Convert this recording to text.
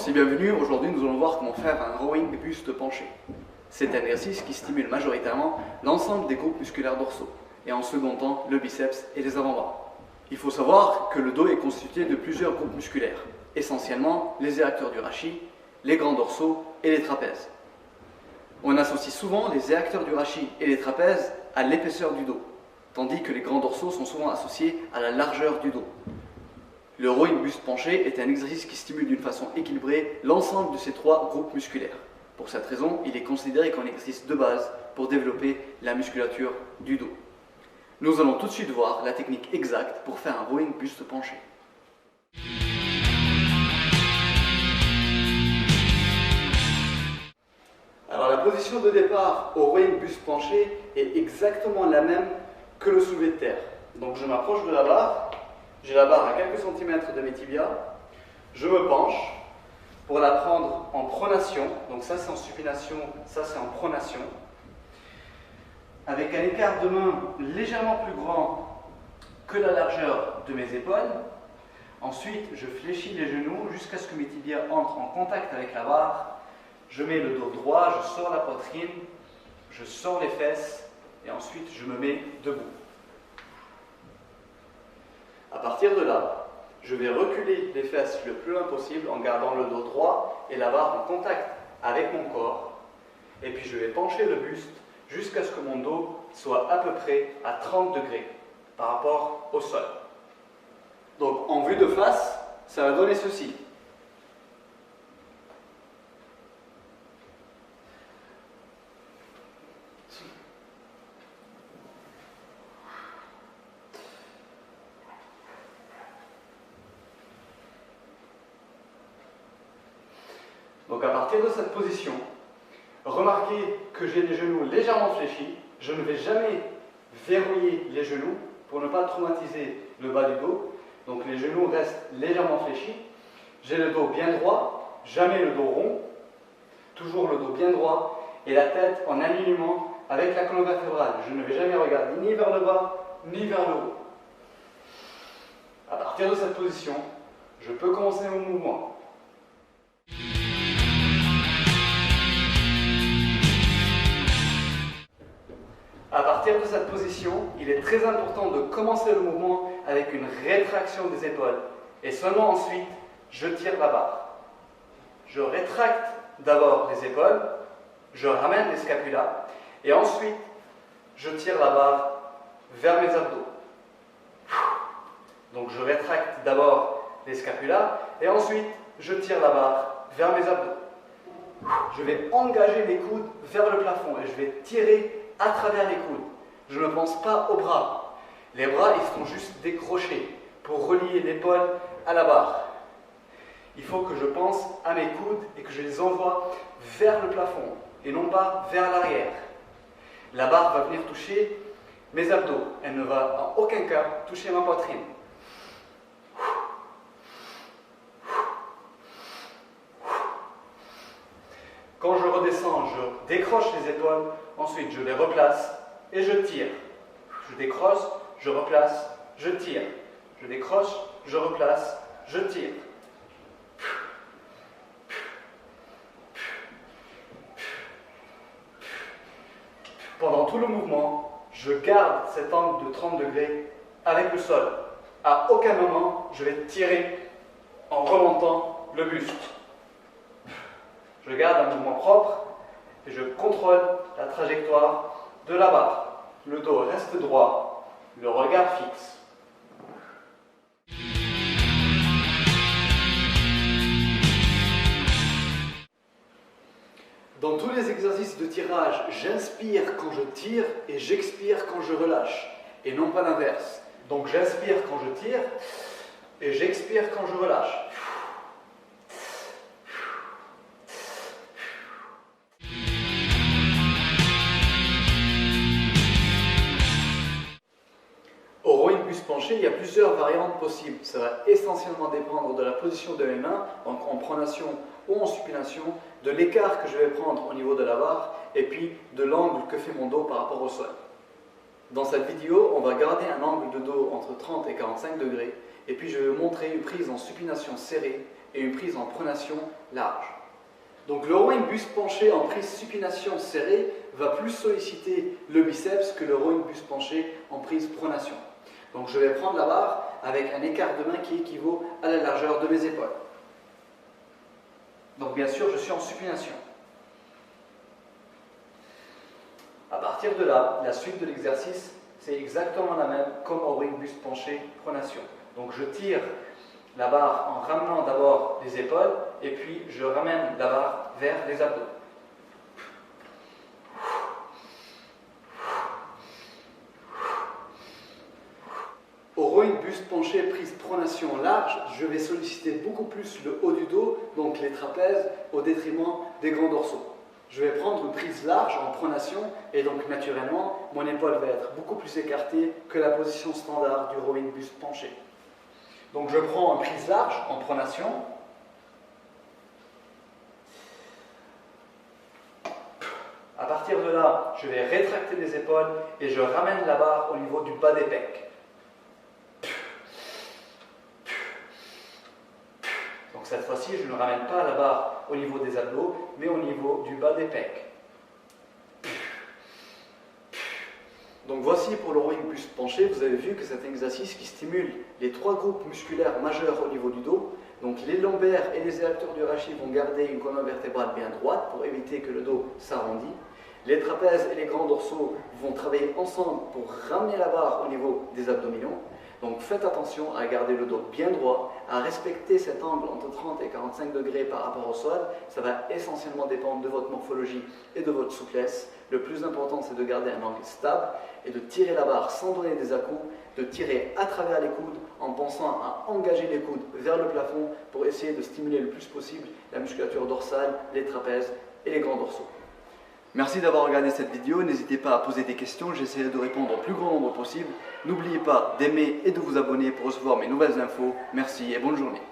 tous et bienvenue. Aujourd'hui, nous allons voir comment faire un rowing buste penché. C'est un exercice qui stimule majoritairement l'ensemble des groupes musculaires dorsaux et en second temps le biceps et les avant-bras. Il faut savoir que le dos est constitué de plusieurs groupes musculaires, essentiellement les érecteurs du rachis, les grands dorsaux et les trapèzes. On associe souvent les érecteurs du rachis et les trapèzes à l'épaisseur du dos, tandis que les grands dorsaux sont souvent associés à la largeur du dos. Le rowing buste penché est un exercice qui stimule d'une façon équilibrée l'ensemble de ces trois groupes musculaires. Pour cette raison, il est considéré comme un exercice de base pour développer la musculature du dos. Nous allons tout de suite voir la technique exacte pour faire un rowing buste penché. Alors la position de départ au rowing buste penché est exactement la même que le soulevé de terre. Donc je m'approche de la barre. J'ai la barre à quelques centimètres de mes tibias, je me penche pour la prendre en pronation, donc ça c'est en supination, ça c'est en pronation, avec un écart de main légèrement plus grand que la largeur de mes épaules. Ensuite, je fléchis les genoux jusqu'à ce que mes tibias entrent en contact avec la barre, je mets le dos droit, je sors la poitrine, je sors les fesses et ensuite je me mets debout. À partir de là, je vais reculer les fesses le plus loin possible en gardant le dos droit et la barre en contact avec mon corps. Et puis je vais pencher le buste jusqu'à ce que mon dos soit à peu près à 30 degrés par rapport au sol. Donc en vue de face, ça va donner ceci. Donc à partir de cette position, remarquez que j'ai les genoux légèrement fléchis. Je ne vais jamais verrouiller les genoux pour ne pas traumatiser le bas du dos. Donc les genoux restent légèrement fléchis. J'ai le dos bien droit, jamais le dos rond. Toujours le dos bien droit et la tête en alignement avec la colonne vertébrale. Je ne vais jamais regarder ni vers le bas ni vers le haut. À partir de cette position, je peux commencer mon mouvement. À partir de cette position, il est très important de commencer le mouvement avec une rétraction des épaules. Et seulement ensuite, je tire la barre. Je rétracte d'abord les épaules, je ramène les scapulas, et ensuite, je tire la barre vers mes abdos. Donc je rétracte d'abord les scapulas, et ensuite, je tire la barre vers mes abdos. Je vais engager mes coudes vers le plafond, et je vais tirer à travers les coudes. Je ne pense pas aux bras. Les bras, ils seront juste décrochés pour relier l'épaule à la barre. Il faut que je pense à mes coudes et que je les envoie vers le plafond et non pas vers l'arrière. La barre va venir toucher mes abdos. Elle ne va en aucun cas toucher ma poitrine. Quand je redescends, je décroche les épaules, ensuite je les replace et je tire. Je décroche, je replace, je tire. Je décroche, je replace, je tire. Pendant tout le mouvement, je garde cet angle de 30 degrés avec le sol. À aucun moment, je vais tirer en remontant le buste. Je garde un mouvement propre et je contrôle la trajectoire de la barre. Le dos reste droit, le regard fixe. Dans tous les exercices de tirage, j'inspire quand je tire et j'expire quand je relâche, et non pas l'inverse. Donc j'inspire quand je tire et j'expire quand je relâche. Penché, il y a plusieurs variantes possibles. Ça va essentiellement dépendre de la position de mes mains, donc en pronation ou en supination, de l'écart que je vais prendre au niveau de la barre et puis de l'angle que fait mon dos par rapport au sol. Dans cette vidéo, on va garder un angle de dos entre 30 et 45 degrés et puis je vais vous montrer une prise en supination serrée et une prise en pronation large. Donc le rowing buste penché en prise supination serrée va plus solliciter le biceps que le rowing buste penché en prise pronation. Donc je vais prendre la barre avec un écart de main qui équivaut à la largeur de mes épaules. Donc bien sûr, je suis en supination. À partir de là, la suite de l'exercice, c'est exactement la même comme au rowing buste penché pronation. Donc je tire la barre en ramenant d'abord les épaules et puis je ramène la barre vers les abdos. Au rowing buste penché prise pronation large, je vais solliciter beaucoup plus le haut du dos, donc les trapèzes, au détriment des grands dorsaux. Je vais prendre une prise large en pronation et donc naturellement, mon épaule va être beaucoup plus écartée que la position standard du rowing buste penché. Donc je prends une prise large en pronation. À partir de là, je vais rétracter les épaules et je ramène la barre au niveau du bas des pecs. Donc cette fois-ci, je ne ramène pas la barre au niveau des abdos, mais au niveau du bas des pecs. Donc voici pour le rowing buste penché, vous avez vu que c'est un exercice qui stimule les trois groupes musculaires majeurs au niveau du dos. Donc les lombaires et les érecteurs du rachis vont garder une colonne vertébrale bien droite pour éviter que le dos s'arrondisse. Les trapèzes et les grands dorsaux vont travailler ensemble pour ramener la barre au niveau des abdominaux. Donc faites attention à garder le dos bien droit, à respecter cet angle entre 30 et 45 degrés par rapport au sol. Ça va essentiellement dépendre de votre morphologie et de votre souplesse. Le plus important, c'est de garder un angle stable et de tirer la barre sans donner des à-coups, de tirer à travers les coudes en pensant à engager les coudes vers le plafond pour essayer de stimuler le plus possible la musculature dorsale, les trapèzes et les grands dorsaux. Merci d'avoir regardé cette vidéo, n'hésitez pas à poser des questions, j'essaierai de répondre au plus grand nombre possible. N'oubliez pas d'aimer et de vous abonner pour recevoir mes nouvelles infos. Merci et bonne journée.